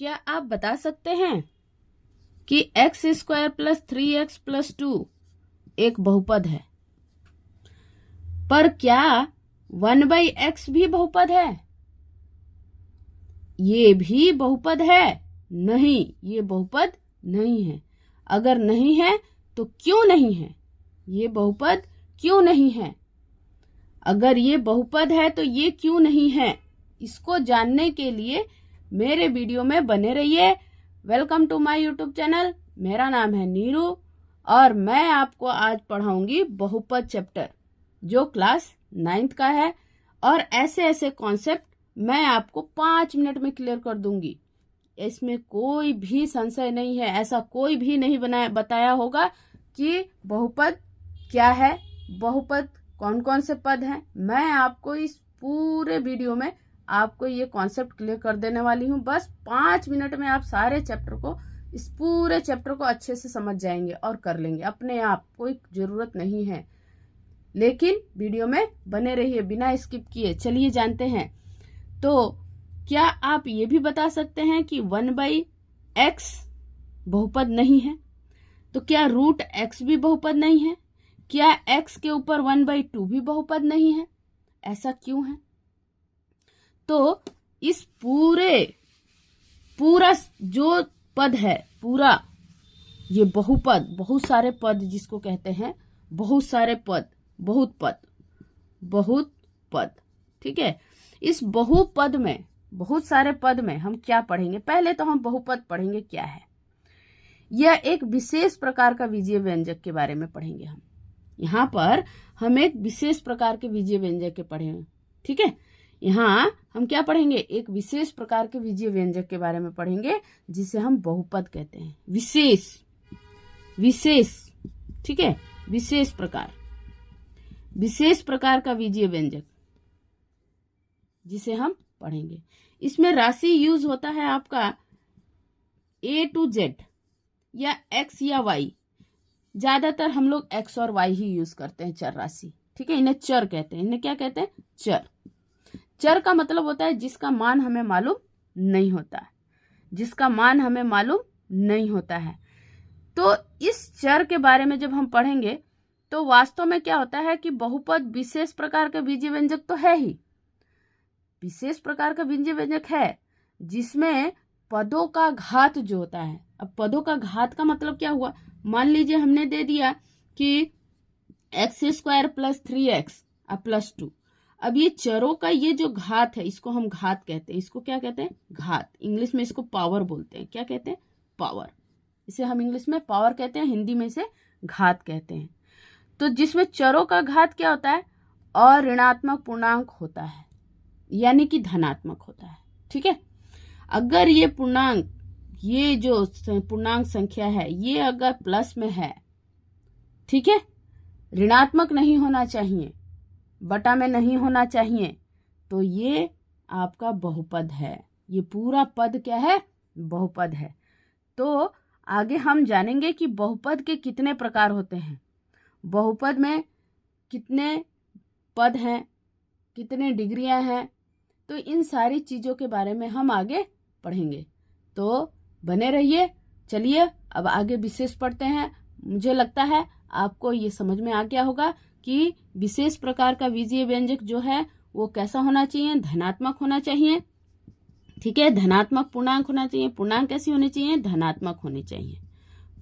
क्या आप बता सकते हैं कि x² प्लस 3x प्लस 2 एक बहुपद है, पर क्या 1/x भी बहुपद है? ये भी बहुपद है? नहीं, ये बहुपद नहीं है। अगर नहीं है तो क्यों नहीं है? ये बहुपद क्यों नहीं है? अगर ये बहुपद है तो ये क्यों नहीं है? इसको जानने के लिए मेरे वीडियो में बने रहिए। Welcome to my YouTube channel. मेरा नाम है नीरू और मैं आपको आज पढ़ाऊंगी बहुपद चैप्टर, जो क्लास 9th का है। और ऐसे ऐसे कॉन्सेप्ट मैं आपको 5 मिनट में क्लियर कर दूंगी। इसमें कोई भी संशय नहीं है। ऐसा कोई भी नहीं बताया होगा कि बहुपद क्या है, बहुपद कौन कौन से पद हैं। मैं आपको इस पूरे वीडियो में आपको ये कॉन्सेप्ट क्लियर कर देने वाली हूँ। बस 5 मिनट में आप सारे चैप्टर को, इस पूरे चैप्टर को अच्छे से समझ जाएंगे और कर लेंगे अपने आप। कोई जरूरत नहीं है, लेकिन वीडियो में बने रहिए बिना स्किप किए। चलिए जानते हैं। तो क्या आप ये भी बता सकते हैं कि 1/x बहुपद नहीं है? तो क्या √x भी बहुपद नहीं है? क्या x के ऊपर 1/2 भी बहुपद नहीं है? ऐसा क्यों है? तो इस पूरा जो पद है, पूरा ये बहुपद, बहुत सारे पद जिसको कहते हैं, बहुत सारे पद, बहुत पद, ठीक है। इस बहुपद में, बहुत सारे पद में हम क्या पढ़ेंगे? पहले तो हम बहुपद पढ़ेंगे क्या है। यह एक विशेष प्रकार का बीजीय व्यंजक के बारे में पढ़ेंगे हम। यहाँ पर हम एक विशेष प्रकार के बीजीय व्यंजक के पढ़ेंगे, ठीक है। यहाँ हम क्या पढ़ेंगे? एक विशेष प्रकार के बीजीय व्यंजक के बारे में पढ़ेंगे जिसे हम बहुपद कहते हैं। विशेष, ठीक है, विशेष प्रकार का बीजीय व्यंजक जिसे हम पढ़ेंगे। इसमें राशि यूज होता है आपका A to Z या x या y। ज्यादातर हम लोग x और y ही यूज करते हैं, चर राशि, ठीक है। इन्हें चर कहते हैं। इन्हें क्या कहते हैं? चर। चर का मतलब होता है जिसका मान हमें मालूम नहीं होता है, जिसका मान हमें मालूम नहीं होता है। तो इस चर के बारे में जब हम पढ़ेंगे तो वास्तव में क्या होता है कि बहुपद विशेष प्रकार का बीजीय व्यंजक तो है ही, विशेष प्रकार का बीजीय व्यंजक है जिसमें पदों का घात जो होता है। अब पदों का घात का मतलब क्या हुआ? मान लीजिए हमने दे दिया कि x² प्लस 3x प्लस 2। अब ये चरों का ये जो घात है, इसको हम घात कहते हैं। इसको क्या कहते हैं? घात। इंग्लिश में इसको पावर बोलते हैं। क्या कहते हैं? पावर। इसे हम इंग्लिश में पावर कहते हैं, हिंदी में इसे घात कहते हैं। तो जिसमें चरों का घात क्या होता है? अऋणात्मक पूर्णांक होता है, यानी कि धनात्मक होता है, ठीक है। अगर ये पूर्णांक, ये जो पूर्णांक संख्या है, ये अगर प्लस में है, ठीक है, ऋणात्मक नहीं होना चाहिए, बटा में नहीं होना चाहिए, तो ये आपका बहुपद है। ये पूरा पद क्या है? बहुपद है। तो आगे हम जानेंगे कि बहुपद के कितने प्रकार होते हैं, बहुपद में कितने पद हैं, कितने डिग्रियां हैं। तो इन सारी चीजों के बारे में हम आगे पढ़ेंगे, तो बने रहिए। चलिए अब आगे विशेष पढ़ते हैं। मुझे लगता है आपको ये समझ में आ गया होगा कि विशेष प्रकार का बीजीय व्यंजक जो है वो कैसा होना चाहिए? धनात्मक होना चाहिए, ठीक है। धनात्मक पूर्णांक होना चाहिए। पूर्णांक कैसी होनी चाहिए? धनात्मक होनी चाहिए।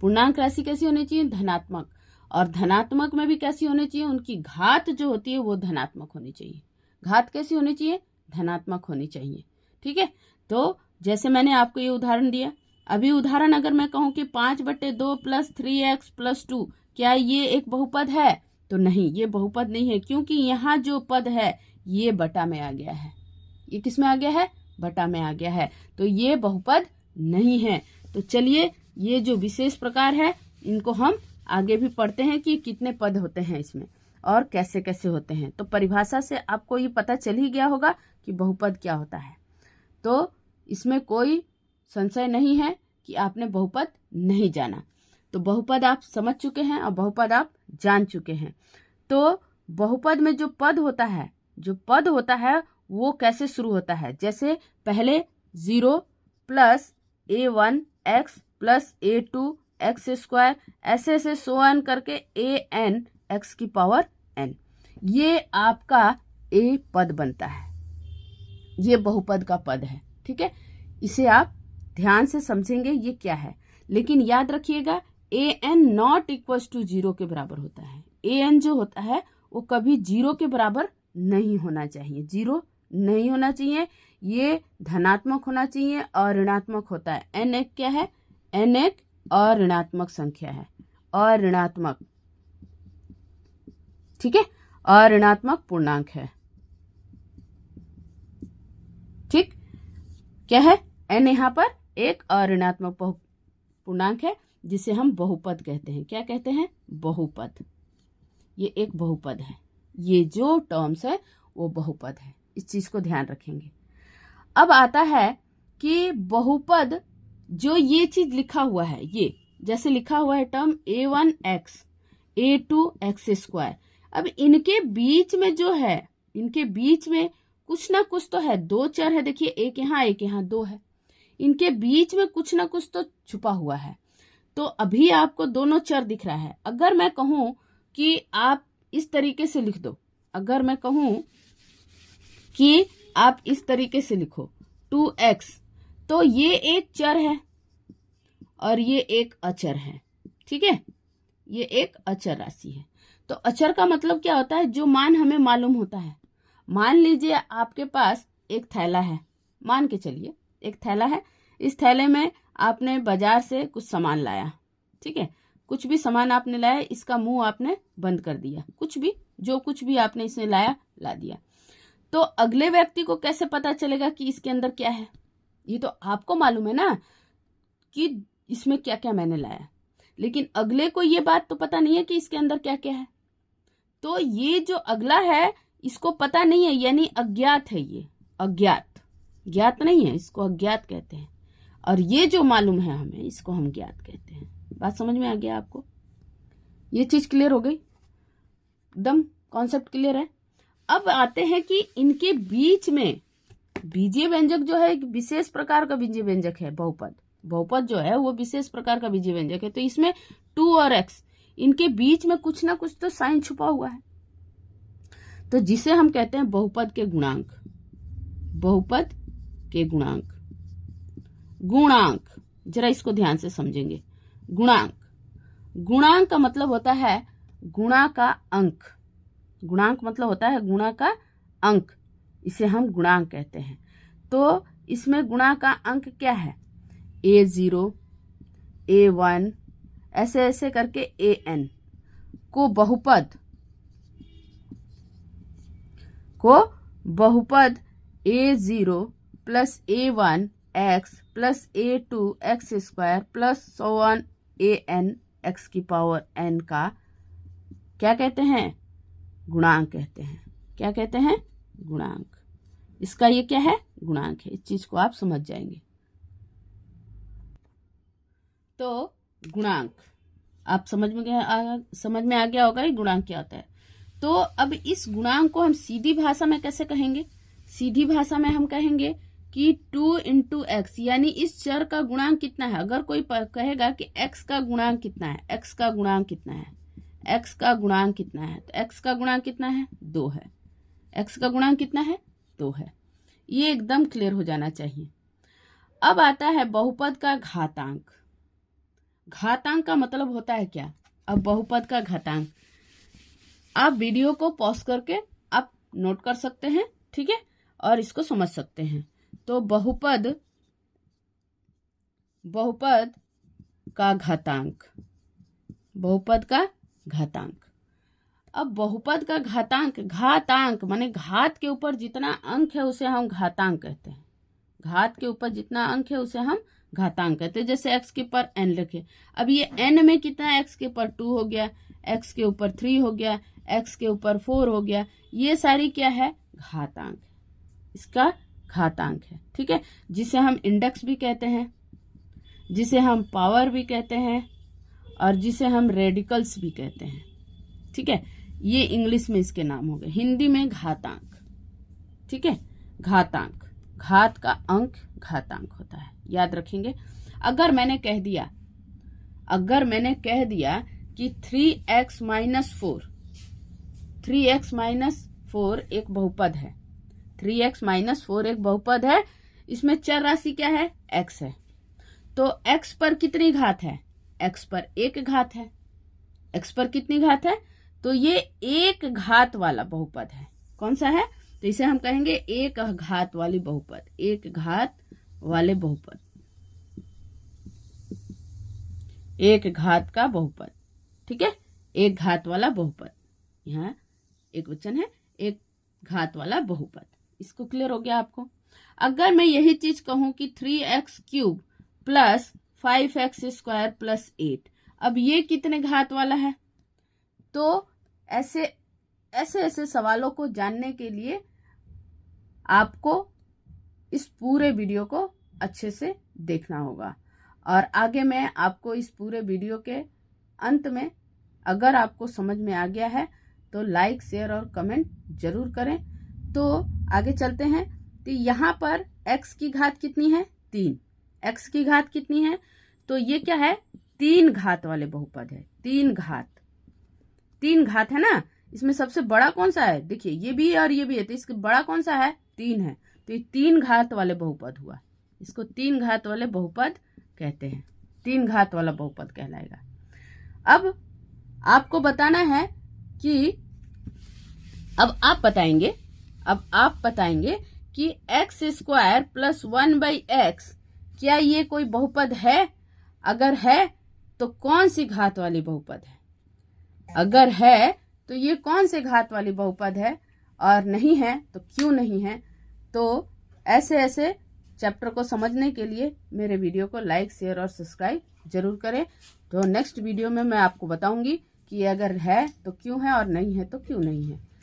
पूर्णांक राशि कैसी होनी चाहिए? धनात्मक। और धनात्मक में भी कैसी होनी चाहिए? उनकी घात जो होती है वो धनात्मक होनी चाहिए। घात कैसी होनी चाहिए? धनात्मक होनी चाहिए, ठीक है। तो जैसे मैंने आपको ये उदाहरण दिया, अभी उदाहरण अगर मैं कहूं कि 5/2 प्लस 3x प्लस 2, क्या ये एक बहुपद है? तो नहीं, ये बहुपद नहीं है, क्योंकि यहाँ जो पद है ये बटा में आ गया है। ये किस में आ गया है? बटा में आ गया है। तो ये बहुपद नहीं है। तो चलिए, ये जो विशेष प्रकार है इनको हम आगे भी पढ़ते हैं कि कितने पद होते हैं इसमें और कैसे कैसे होते हैं। तो परिभाषा से आपको ये पता चल ही गया होगा कि बहुपद क्या होता है। तो इसमें कोई संशय नहीं है कि आपने बहुपद नहीं जाना। तो बहुपद आप समझ चुके हैं और बहुपद आप जान चुके हैं। तो बहुपद में जो पद होता है वो कैसे शुरू होता है? जैसे पहले 0 प्लस a1x प्लस a2x², ऐसे ऐसे सो ऑन करके an x की पावर n। ये आपका a पद बनता है, ये बहुपद का पद है। ठीक है, इसे आप ध्यान से समझेंगे ये क्या है। लेकिन याद रखिएगा an नॉट इक्वल्स टू 0 के बराबर होता है। an जो होता है वो कभी 0 के बराबर नहीं होना चाहिए, 0 नहीं होना चाहिए, ये धनात्मक होना चाहिए और ऋणात्मक होता है। n एक क्या है, n एक अऋणात्मक संख्या है, अऋणात्मक, ठीक है, अऋणात्मक पूर्णांक है। ठीक, क्या है, n यहाँ पर एक अऋणात्मक पूर्णांक है जिसे हम बहुपद कहते हैं। क्या कहते हैं, बहुपद। ये एक बहुपद है, ये जो टर्म्स है वो बहुपद है, इस चीज को ध्यान रखेंगे। अब आता है कि बहुपद जो ये चीज लिखा हुआ है, ये जैसे लिखा हुआ है टर्म a1x a2x², अब इनके बीच में जो है, इनके बीच में कुछ ना कुछ तो है, दो चर है, देखिए एक यहाँ दो है, इनके बीच में कुछ ना कुछ तो छुपा हुआ है। तो अभी आपको दोनों चर दिख रहा है। अगर मैं कहूं कि आप इस तरीके से लिख दो, अगर मैं कहूं कि आप इस तरीके से लिखो 2x, तो ये एक चर है और ये एक अचर है। ठीक है, ये एक अचर राशि है। तो अचर का मतलब क्या होता है, जो मान हमें मालूम होता है। मान लीजिए आपके पास एक थैला है, मान के चलिए एक थैला है, इस थैले में आपने बाजार से कुछ सामान लाया। ठीक है, कुछ भी सामान आपने लाया, इसका मुंह आपने बंद कर दिया, कुछ भी, जो कुछ भी आपने इसमें लाया ला दिया। तो अगले व्यक्ति को कैसे पता चलेगा कि इसके अंदर क्या है? ये तो आपको मालूम है ना कि इसमें क्या क्या मैंने लाया, लेकिन अगले को ये बात तो पता नहीं है कि इसके अंदर क्या क्या है। तो ये जो अगला है इसको पता नहीं है, यानी अज्ञात है, ये अज्ञात, ज्ञात नहीं है, इसको अज्ञात कहते हैं। और ये जो मालूम है हमें, इसको हम ज्ञात कहते हैं। बात समझ में आ गया आपको? ये चीज क्लियर हो गई, एकदम कॉन्सेप्ट क्लियर है। अब आते हैं कि इनके बीच में बीजीय व्यंजक जो है एक विशेष प्रकार का बीजीय व्यंजक है। बहुपद, बहुपद जो है वो विशेष प्रकार का बीजीय व्यंजक है। तो इसमें 2 और x, इनके बीच में कुछ ना कुछ तो साइन छुपा हुआ है, तो जिसे हम कहते हैं बहुपद के गुणांक। बहुपद के गुणांक, गुणांक जरा इसको ध्यान से समझेंगे। गुणांक, गुणांक का मतलब होता है गुणा का अंक। गुणांक मतलब होता है गुणा का अंक, इसे हम गुणांक कहते हैं। तो इसमें गुणा का अंक क्या है, a0 a1 ऐसे ऐसे करके an को बहुपद a0 plus a1 x plus a2 x² plus so on an x की पावर n का क्या कहते हैं, गुणांक कहते हैं। क्या कहते हैं, गुणांक। इसका ये क्या है, गुणांक है। इस चीज को आप समझ जाएंगे। तो गुणांक आप समझ में आ गया होगा ये गुणांक क्या होता है। तो अब इस गुणांक को हम सीधी भाषा में कैसे कहेंगे? सीधी भाषा में हम कहेंगे कि 2 × x, यानी इस चर का गुणांक कितना है। अगर कोई कहेगा कि x का गुणांक कितना है, x का गुणांक कितना है, x का गुणांक कितना है, तो x का गुणांक कितना है, 2 है। x का गुणांक कितना है, 2 है। ये एकदम क्लियर हो जाना चाहिए। अब आता है बहुपद का घातांक। घातांक का मतलब होता है क्या? अब बहुपद का घातांक आप वीडियो को पॉज करके आप नोट कर सकते हैं, ठीक है, और इसको समझ सकते हैं। तो बहुपद का घातांक, बहुपद का घातांक। अब बहुपद का घातांक, घातांक माने घात के ऊपर जितना अंक है उसे हम घातांक कहते हैं। घात के ऊपर जितना अंक है उसे हम घातांक कहते हैं। जैसे x के ऊपर n लिखे, अब ये n में कितना है, x के ऊपर 2 हो गया, x के ऊपर 3 हो गया, x के ऊपर 4 हो गया, ये सारी क्या है, घातांक। इसका घातांक है, ठीक है, जिसे हम इंडेक्स भी कहते हैं, जिसे हम पावर भी कहते हैं, और जिसे हम रेडिकल्स भी कहते हैं। ठीक है, ये इंग्लिश में इसके नाम हो गए, हिंदी में घातांक। ठीक है, घातांक घात का अंक घातांक होता है, याद रखेंगे। अगर मैंने कह दिया कि 3x माइनस 4 एक बहुपद है, 3x माइनस 4 एक बहुपद है, इसमें चर राशि क्या है, x है, तो x पर कितनी घात है, x पर एक घात है, x पर कितनी घात है, तो ये एक घात वाला बहुपद है। कौन सा है, तो इसे हम कहेंगे एक घात वाली बहुपद, एक घात वाले बहुपद, एक घात का बहुपद, ठीक है, एक घात वाला बहुपद, यहाँ एक वचन है, एक घात वाला बहुपद। इसको क्लियर हो गया आपको। अगर मैं यही चीज कहूं कि 3x cube plus 5x square plus 8, अब ये कितने घात वाला है, तो ऐसे सवालों को जानने के लिए आपको इस पूरे वीडियो को अच्छे से देखना होगा। और आगे मैं आपको इस पूरे वीडियो के अंत में, अगर आपको समझ में आ गया है तो लाइक, शेयर और कमेंट जरूर करें। तो आगे चलते हैं। तो यहाँ पर x की घात कितनी है, 3, x की घात कितनी है, तो ये क्या है, 3 घात वाले बहुपद है, 3 घात है ना। इसमें सबसे बड़ा कौन सा है, देखिए ये भी है और ये भी है, तो इसका बड़ा कौन सा है, 3 है, तो ये 3 घात वाले बहुपद हुआ, इसको 3 घात वाले बहुपद कहते हैं, 3 घात वाला बहुपद कहलाएगा। अब आपको बताना है कि अब आप बताएंगे कि x स्क्वायर प्लस 1/x क्या ये कोई बहुपद है, अगर है तो कौन सी घात वाली बहुपद है, अगर है तो ये कौन से घात वाली बहुपद है, और नहीं है तो क्यों नहीं है। तो ऐसे चैप्टर को समझने के लिए मेरे वीडियो को लाइक, शेयर और सब्सक्राइब जरूर करें। तो नेक्स्ट वीडियो में मैं आपको बताऊंगी कि अगर है तो क्यों है और नहीं है तो क्यों नहीं है।